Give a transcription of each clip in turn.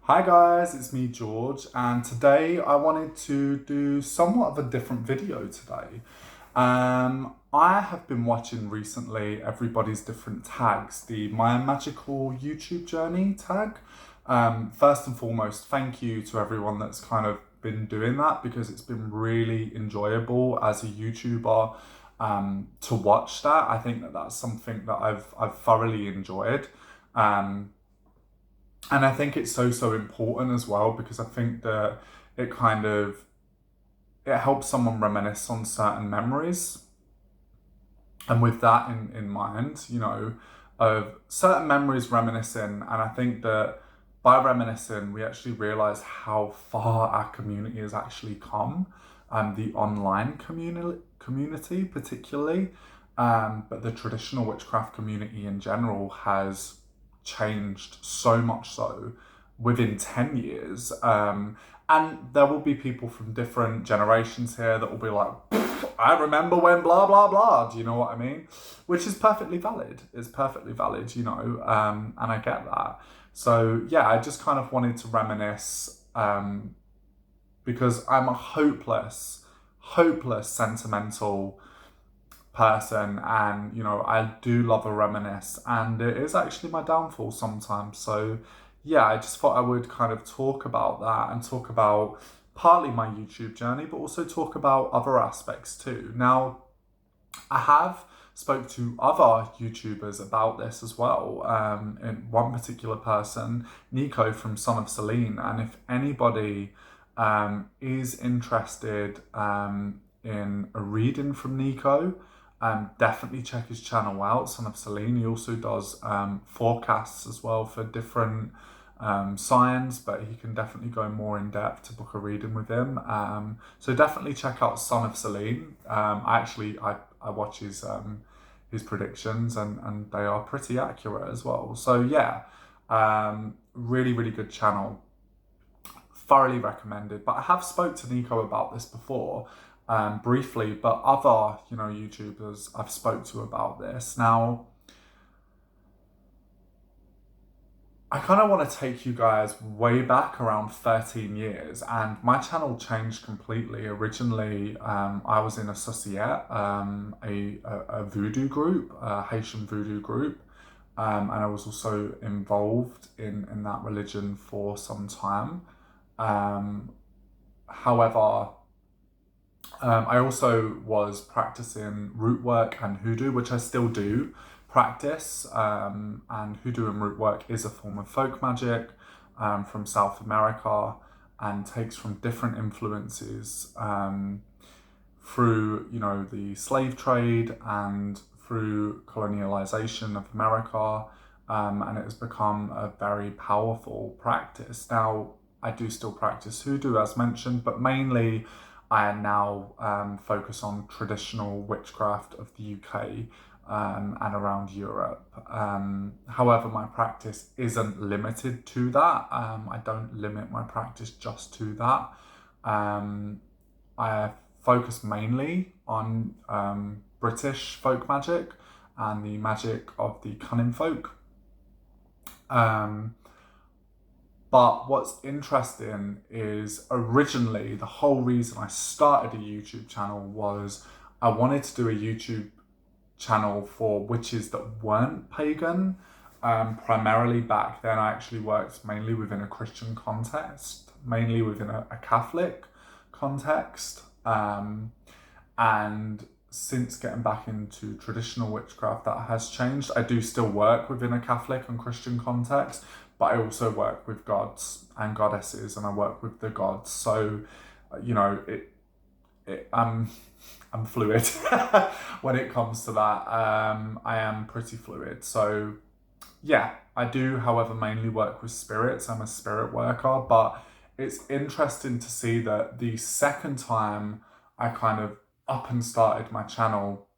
Hi guys, it's me George, and today I wanted to do somewhat of a different video today. I have been watching recently everybody's different tags, the My Magical YouTube Journey tag. First and foremost, thank you to everyone that's kind of been doing that because it's been really enjoyable as a YouTuber to watch that. I think that that's something that I've thoroughly enjoyed. Um, and I think it's so important as well because I think that it kind of it helps someone reminisce on certain memories. And with that in mind, of certain memories reminiscing, and I think that by reminiscing, we actually realize how far our community has actually come, the online community particularly, but the traditional witchcraft community in general has changed so much so within 10 years. And there will be people from different generations here that will be like, I remember when blah, blah, blah. Do you know what I mean? Which is perfectly valid. It's perfectly valid, and I get that. So, yeah, I just kind of wanted to reminisce because I'm a hopeless, sentimental person, and I do love a reminisce, and it is actually my downfall sometimes. So yeah, I just thought I would kind of talk about that and talk about partly my YouTube journey, but also talk about other aspects too. Now, I have spoke to other YouTubers about this as well. And one particular person, Nico from Son of Celine, and if anybody is interested in a reading from Nico, definitely check his channel out, Son of Celine. He also does forecasts as well for different signs, but he can definitely go more in depth to book a reading with him. So definitely check out Son of Celine. I watch his predictions, and they are pretty accurate as well. So yeah, really good channel. Thoroughly recommended. But I have spoke to Nico about this before, briefly, but other YouTubers I've spoke to about this. Now, I kind of want to take you guys way back around 13 years, and my channel changed completely. Originally, I was in a societe, a voodoo group, a Haitian voodoo group, and I was also involved in that religion for some time. However, I also was practicing root work and hoodoo, which I still do practice. And hoodoo and root work is a form of folk magic from South America and takes from different influences through, the slave trade and through colonialization of America. And it has become a very powerful practice. Now, I do still practice hoodoo, as mentioned, but mainly I now focus on traditional witchcraft of the UK and around Europe. However, my practice isn't limited to that. I don't limit my practice just to that. I focus mainly on British folk magic and the magic of the cunning folk. But what's interesting is originally the whole reason I started a YouTube channel was I wanted to do a YouTube channel for witches that weren't pagan. Primarily back then, I actually worked mainly within a Christian context, mainly within a Catholic context. And since getting back into traditional witchcraft, that has changed. I do still work within a Catholic and Christian context, but I also work with gods and goddesses, and I work with the gods. So, I'm fluid when it comes to that. I am pretty fluid. So, yeah, I do, however, mainly work with spirits. I'm a spirit worker, but it's interesting to see that the second time I kind of up and started my channel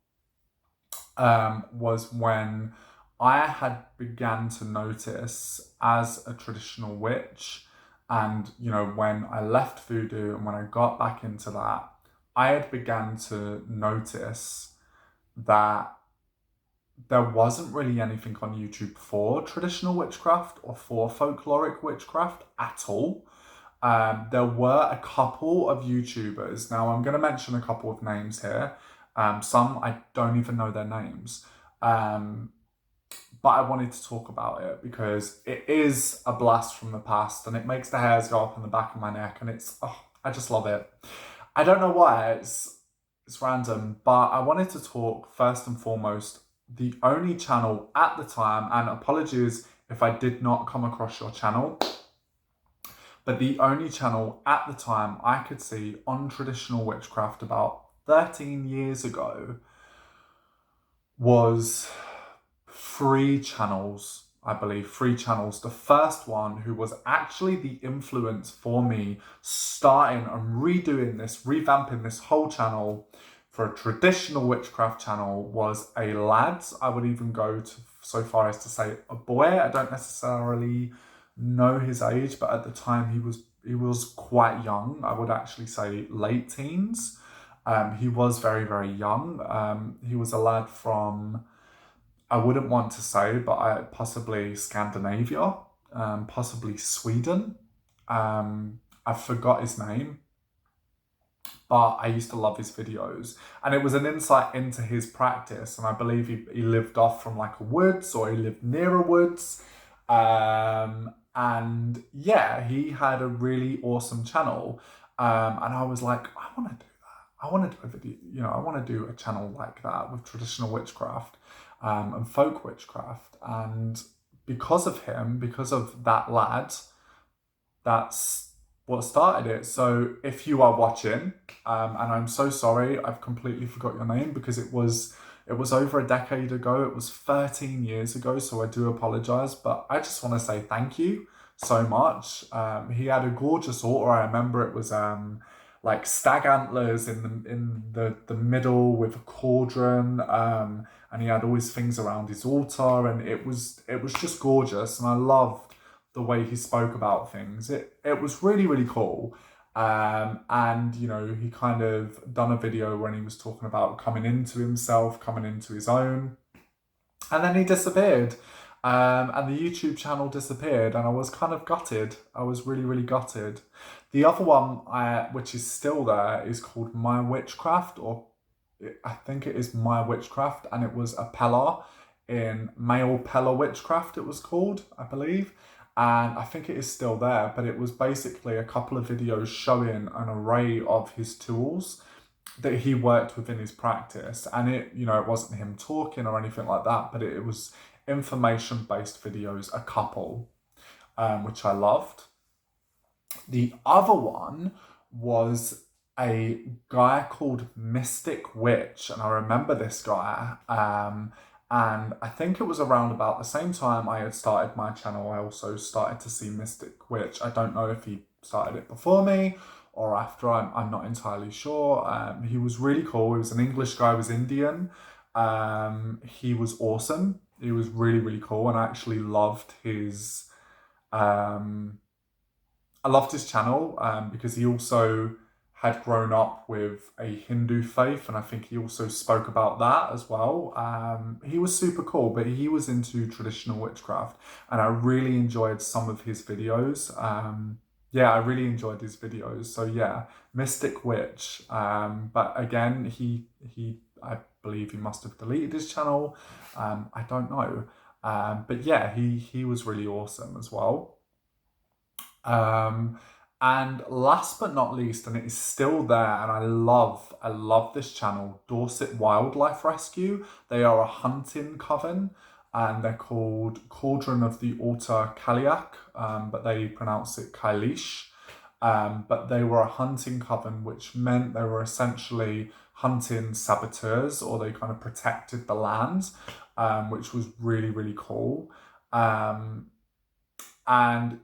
was when I had began to notice as a traditional witch, and when I left voodoo and when I got back into that, I had began to notice that there wasn't really anything on YouTube for traditional witchcraft or for folkloric witchcraft at all. There were a couple of YouTubers. Now, I'm going to mention a couple of names here. Some I don't even know their names. But I wanted to talk about it because it is a blast from the past and it makes the hairs go up on the back of my neck, and I just love it. I don't know why, it's random, but I wanted to talk first and foremost, the only channel at the time, and apologies if I did not come across your channel, but the only channel at the time I could see on traditional witchcraft about 13 years ago was three channels, I believe, three channels. The first one, who was actually the influence for me starting and revamping this whole channel for a traditional witchcraft channel, was a lad. I would even go so far as to say a boy. I don't necessarily know his age, but at the time he was quite young. I would actually say late teens. He was very, very young. He was a lad from, I wouldn't want to say, but possibly Scandinavia, possibly Sweden. I forgot his name, but I used to love his videos. And it was an insight into his practice. And I believe he lived off from like a woods, or he lived near a woods. And yeah, he had a really awesome channel. And I was like, I want to do that. I want to do a video, I want to do a channel like that with traditional witchcraft. And folk witchcraft. And because of him, because of that lad, that's what started it. So if you are watching, and I'm so sorry, I've completely forgot your name, because it was over a decade ago. It was 13 years ago, so I do apologize, but I just want to say thank you so much. He had a gorgeous altar. I remember it was like stag antlers in the middle with a cauldron, and he had all his things around his altar, and it was just gorgeous, and I loved the way he spoke about things. It was really, really cool. And he kind of done a video when he was talking about coming into himself, coming into his own, and then he disappeared. And the YouTube channel disappeared, and I was kind of gutted. I was really, really gutted. The other one, which is still there, is called My Witchcraft, or I think it is My Witchcraft, and it was a Pella in Male Pella Witchcraft, it was called, I believe. And I think it is still there, but it was basically a couple of videos showing an array of his tools that he worked with in his practice. And it wasn't him talking or anything like that, but it was information-based videos, a couple, which I loved. The other one was a guy called Mystic Witch, and I remember this guy, and I think it was around about the same time I had started my channel. I also started to see Mystic Witch. I don't know if he started it before me or after, I'm not entirely sure. He was really cool. He was an English guy, he was Indian. He was awesome. He was really, really cool, and I actually loved his channel, because he also had grown up with a Hindu faith, and I think he also spoke about that as well. He was super cool, but he was into traditional witchcraft, and I really enjoyed some of his videos. I really enjoyed his videos. So yeah, Mystic Witch. But again, I believe he must have deleted his channel. I don't know. But yeah, he was really awesome as well. And last but not least, and it is still there, and I love this channel, Dorset Wildlife Rescue. They are a hunting coven, and they're called Cauldron of the Altar Kaliak, but they pronounce it Kailish. But they were a hunting coven, which meant they were essentially hunting saboteurs, or they kind of protected the land, which was really, really cool. And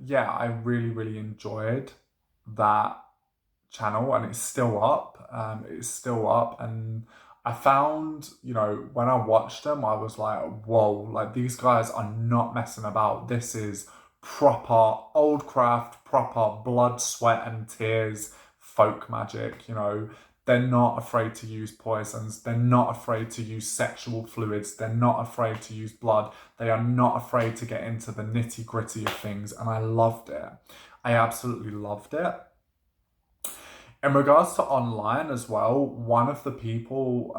yeah, I really, really enjoyed that channel, and it's still up. And I found, when I watched them, I was like, whoa, like these guys are not messing about. This is proper old craft, proper blood, sweat and tears folk magic. They're not afraid to use poisons. They're not afraid to use sexual fluids. They're not afraid to use blood. They are not afraid to get into the nitty-gritty of things. And I loved it. I absolutely loved it. In regards to online as well, one of the people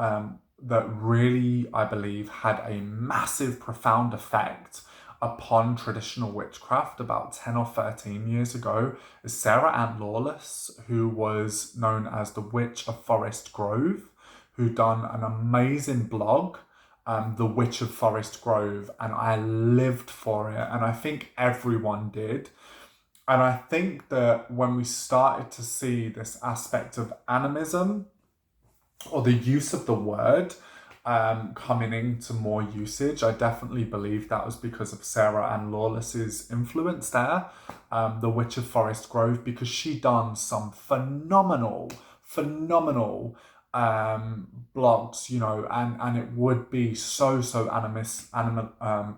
that really, I believe, had a massive, profound effect upon traditional witchcraft about 10 or 13 years ago is Sarah Ann Lawless, who was known as the Witch of Forest Grove, who done an amazing blog, The Witch of Forest Grove, and I lived for it, and I think everyone did. And I think that when we started to see this aspect of animism, or the use of the word, coming into more usage, I definitely believe that was because of Sarah Ann Lawless's influence there, The Witch of Forest Grove, because she done some phenomenal blogs, you know, and it would be so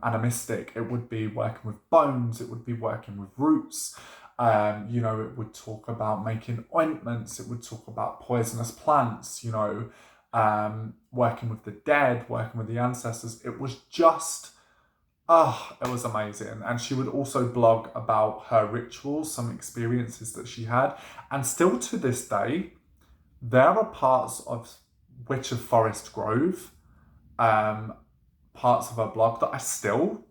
animistic. It would be working with bones, it would be working with roots. You know, it would talk about making ointments, it would talk about poisonous plants, you know, working with the dead, working with the ancestors. It was just, it was amazing. And she would also blog about her rituals, some experiences that she had. And still to this day, there are parts of Witch of Forest Grove, parts of her blog that I still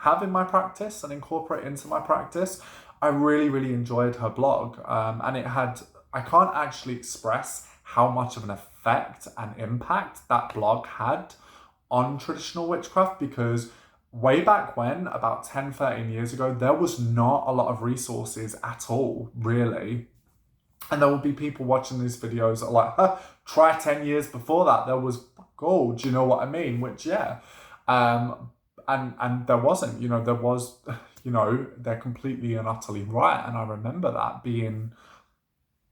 have in my practice and incorporate into my practice. I really enjoyed her blog, and it had, I can't actually express how much of an effect and impact that blog had on traditional witchcraft, because way back when, about 10, 13 years ago, there was not a lot of resources at all, really. And there will be people watching these videos that are like, try 10 years before that, there was gold, you know what I mean? Which, yeah. And there wasn't, you know, there was, you know, they're completely and utterly right. And I remember that being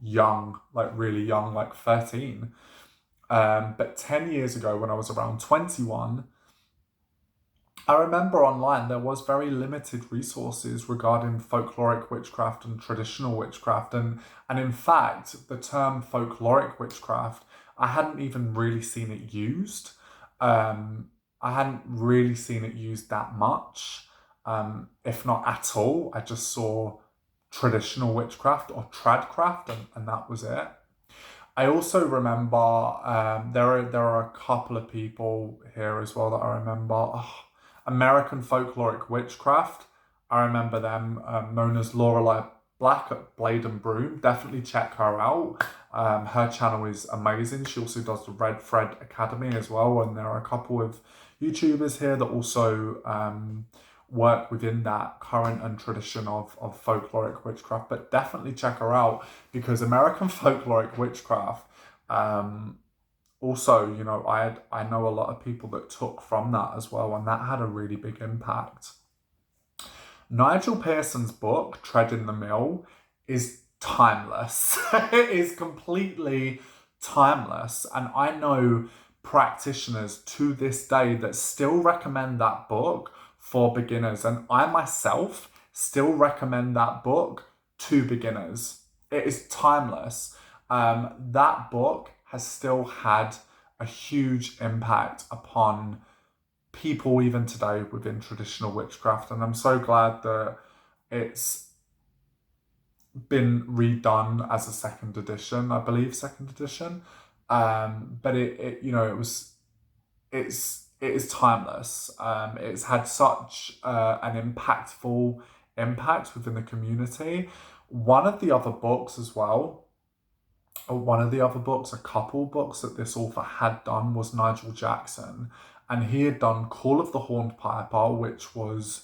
young, like really young, like 13. But 10 years ago, when I was around 21, I remember online there was very limited resources regarding folkloric witchcraft and traditional witchcraft. And in fact, the term folkloric witchcraft, I hadn't even really seen it used. I hadn't really seen it used that much, if not at all. I just saw traditional witchcraft or tradcraft, and that was it. I also remember there are a couple of people here as well that I remember. American Folkloric Witchcraft. I remember them, known as Lorelei Black at Blade and Broom. Definitely check her out. Her channel is amazing. She also does the Red Thread Academy as well, and there are a couple of YouTubers here that also work within that current and tradition of folkloric witchcraft. But definitely check her out, because American Folkloric Witchcraft, also, you know, I know a lot of people that took from that as well, and that had a really big impact. Nigel Pearson's book, Treading the Mill, is timeless. It is completely timeless. And I know practitioners to this day that still recommend that book for beginners. And I myself still recommend that book to beginners. It is timeless. That book has still had a huge impact upon people even today within traditional witchcraft, and I'm so glad that it's been redone as a second edition, I believe second edition. But it you know, it is timeless. It's had such an impactful impact within the community. One of the other books as well, a couple books that this author had done was Nigel Jackson, and he had done Call of the Horned Piper, which was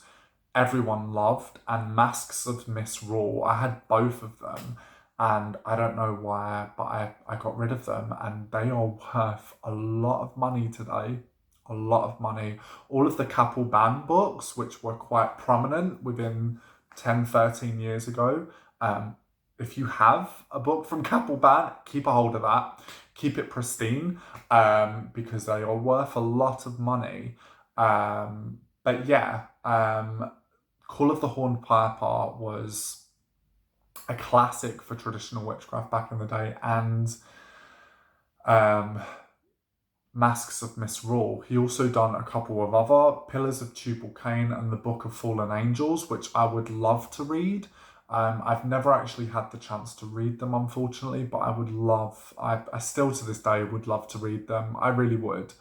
everyone loved, and Masks of Miss Raw. I had both of them, and I don't know why, but I got rid of them, and they are worth a lot of money today. A lot of money. All of the Capel Ban books, which were quite prominent within 10, 13 years ago, if you have a book from Capel Ban, keep a hold of that. Keep it pristine, because they are worth a lot of money. But yeah, Call of the Horned Piper was a classic for traditional witchcraft back in the day. And Masks of Misrule. He also done a couple of other, Pillars of Tubal Cain and the Book of Fallen Angels, which I would love to read. I've never actually had the chance to read them, unfortunately, but I would love, I still to this day would love to read them. I really would.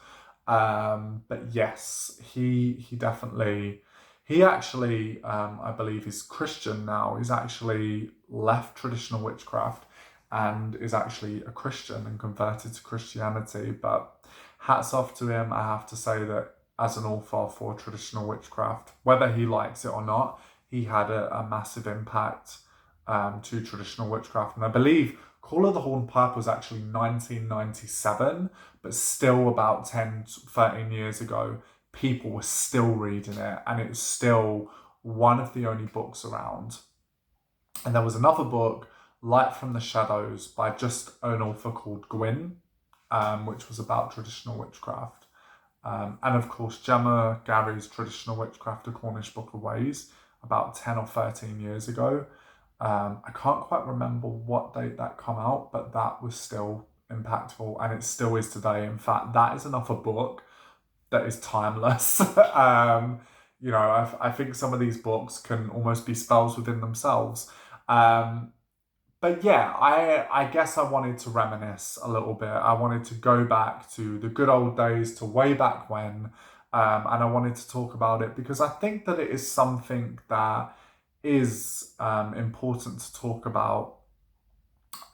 But yes, he definitely, he actually, I believe is Christian now. He's actually left traditional witchcraft and is actually a Christian and converted to Christianity. But hats off to him. I have to say that as an author for traditional witchcraft, whether he likes it or not, he had a massive impact to traditional witchcraft. And I believe Call of the Horned Pipe was actually 1997, but still about 10, 13 years ago, people were still reading it, and it was still one of the only books around. And there was another book, Light from the Shadows, by just an author called Gwyn, which was about traditional witchcraft. And of course, Gemma Gary's Traditional Witchcraft, A Cornish Book of Ways, about 10 or 13 years ago. I can't quite remember what date that come out, but that was still impactful, and it still is today. In fact, that is another book that is timeless. You know, I think some of these books can almost be spells within themselves. But yeah, I guess I wanted to reminisce a little bit. I wanted to go back to the good old days, to way back when, and I wanted to talk about it because I think that it is something that is important to talk about.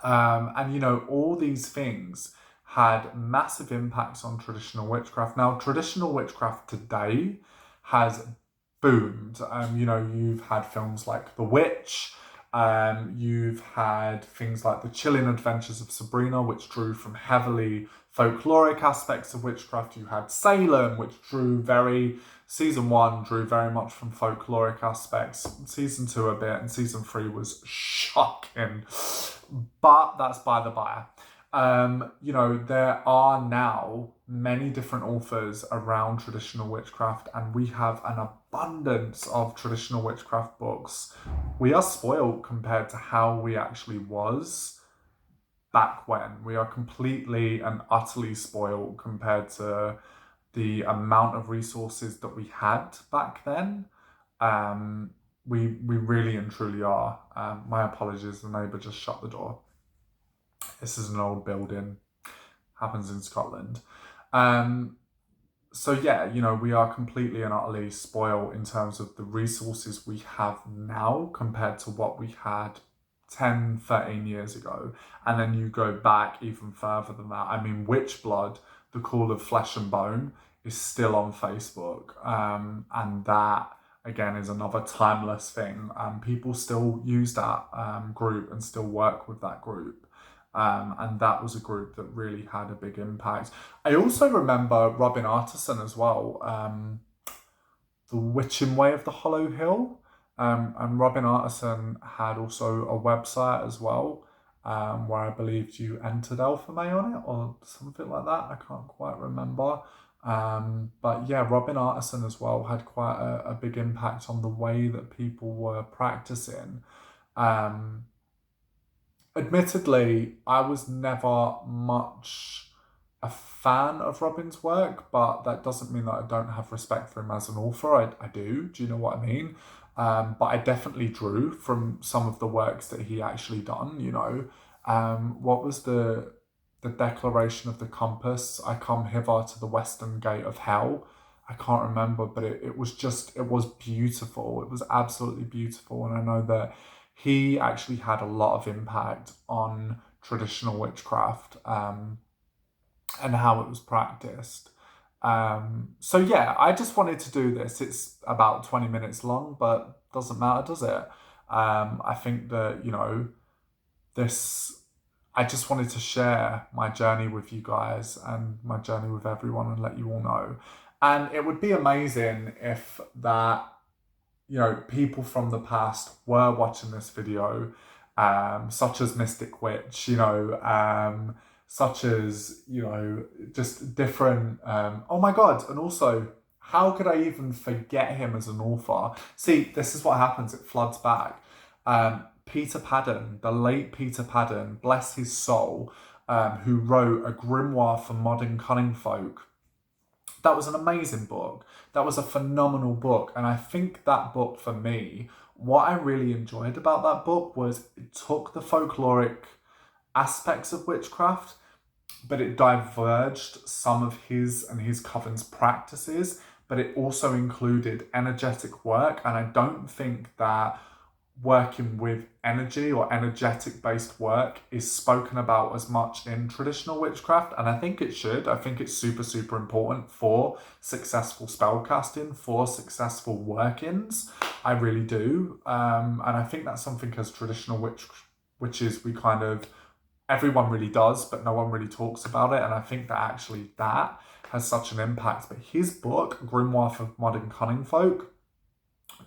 And you know, all these things had massive impacts on traditional witchcraft. Now, traditional witchcraft today has boomed. You know, you've had films like The Witch. You've had things like The Chilling Adventures of Sabrina, which drew from heavily folkloric aspects of witchcraft. You had Salem, which season 1 drew very much from folkloric aspects. Season 2 a bit, and season 3 was shocking. But that's by the by. You know, there are now many different authors around traditional witchcraft, and we have an abundance of traditional witchcraft books. We are spoiled compared to how we actually was back when. We are completely and utterly spoiled compared to the amount of resources that we had back then. We really and truly are. My apologies, the neighbour just shut the door. This is an old building, happens in Scotland. So yeah, you know, we are completely and utterly spoiled in terms of the resources we have now compared to what we had 10, 13 years ago. And then you go back even further than that. I mean, Witchblood, The Call of Flesh and Bone, is still on Facebook. And that, again, is another timeless thing. People still use that group and still work with that group. And that was a group that really had a big impact. I also remember Robin Artisan as well, The Witching Way of the Hollow Hill. And Robin Artisan had also a website as well, where I believed you entered Alpha May on it or something like that. I can't quite remember. But yeah, Robin Artisan as well had quite a big impact on the way that people were practicing. Admittedly, I was never much a fan of Robin's work, but that doesn't mean that I don't have respect for him as an author. I do you know what I mean? But I definitely drew from some of the works that he actually done, you know. What was the Declaration of the Compass? I come hither to the western gate of hell. I can't remember, but it was beautiful. It was absolutely beautiful. And I know that he actually had a lot of impact on traditional witchcraft and how it was practiced. So yeah, I just wanted to do this. It's about 20 minutes long, but doesn't matter, does it? I think that, you know, I just wanted to share my journey with you guys and my journey with everyone and let you all know. And it would be amazing if that, you know, people from the past were watching this video, such as Mystic Witch, you know, such as, you know, just different, oh my God. And also, how could I even forget him as an author? See, this is what happens. It floods back. Peter Padden, the late Peter Padden, bless his soul. who wrote A Grimoire for Modern Cunning Folk. That was an amazing book. That was a phenomenal book. And I think that book, for me, what I really enjoyed about that book was it took the folkloric aspects of witchcraft, but it diverged some of his and his coven's practices, but it also included energetic work. And I don't think that working with energy or energetic based work is spoken about as much in traditional witchcraft, and I think it should. I think it's super important for successful spellcasting, for successful work-ins. I really do, and I think that's something as traditional witches we kind of, everyone really does, but no one really talks about it, and I think that actually that has such an impact. But his book, Grimoire for Modern Cunning Folk,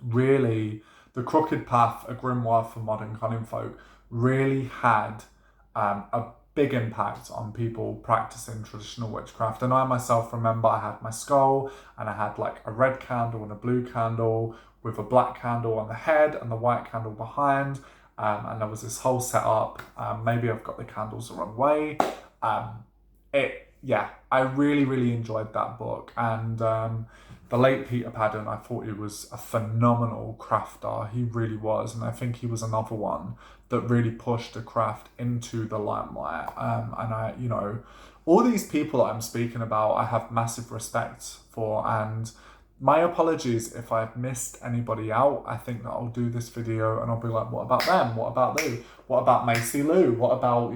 really, The Crooked Path, A Grimoire for Modern Cunning Folk, really had a big impact on people practicing traditional witchcraft. And I myself remember I had my skull and I had like a red candle and a blue candle with a black candle on the head and the white candle behind. And there was this whole setup. Maybe I've got the candles the wrong way. I really enjoyed that book. And the late Peter Padden, I thought he was a phenomenal crafter. He really was. And I think he was another one that really pushed the craft into the limelight. And I, all these people that I'm speaking about, I have massive respect for. And my apologies if I've missed anybody out. I think that I'll do this video and I'll be like, what about them? What about Lou? What about Macy Lou? What about,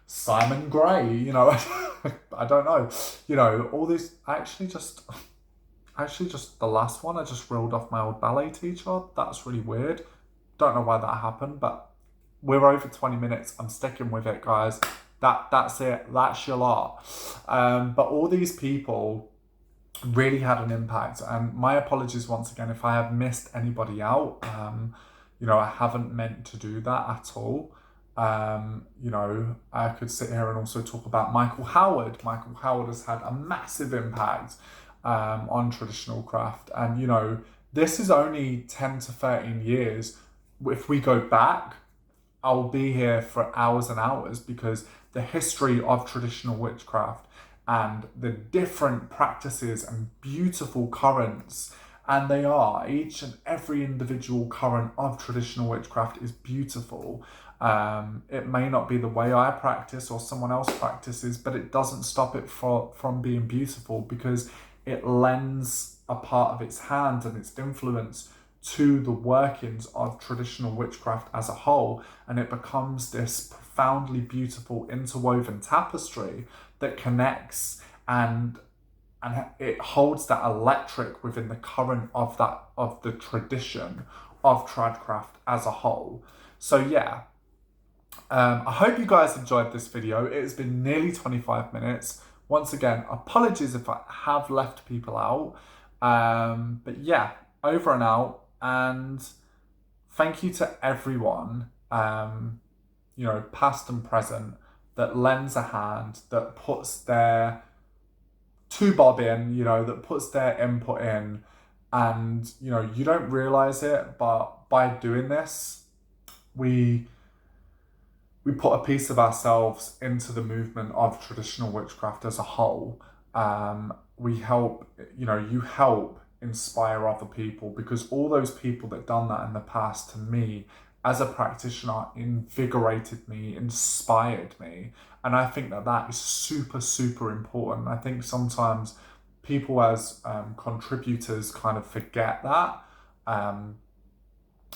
Simon Gray? I don't know. All these, actually just the last one, I just reeled off my old ballet teacher. That's really weird. Don't know why that happened, but we're over 20 minutes. I'm sticking with it, guys. That's it. That's your lot. But all these people really had an impact. And my apologies once again if I have missed anybody out. I haven't meant to do that at all. I could sit here and also talk about Michael Howard. Michael Howard has had a massive impact on traditional craft. And, this is only 10 to 13 years. If we go back, I'll be here for hours and hours, because the history of traditional witchcraft and the different practices and beautiful currents, and they are, each and every individual current of traditional witchcraft is beautiful. It may not be the way I practice or someone else practices, but it doesn't stop it from being beautiful, because it lends a part of its hand and its influence to the workings of traditional witchcraft as a whole, and it becomes this profoundly beautiful interwoven tapestry that connects and it holds that electric within the current of the tradition of tradcraft as a whole. So yeah, I hope you guys enjoyed this video. It has been nearly 25 minutes. Once again, apologies if I have left people out. But yeah, over and out. And thank you to everyone, past and present, that lends a hand, that puts their two bob in, that puts their input in. And, you don't realise it, but by doing this, we put a piece of ourselves into the movement of traditional witchcraft as a whole. We help, you help inspire other people, because all those people that done that in the past, to me, as a practitioner, invigorated me, inspired me. And I think that is super important. I think sometimes people as contributors kind of forget that. And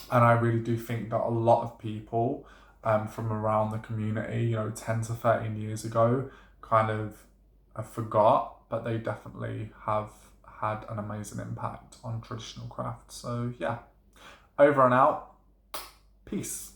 I really do think that a lot of people from around the community, 10 to 13 years ago, kind of forgot, but they definitely have had an amazing impact on traditional craft. So yeah, over and out. Peace.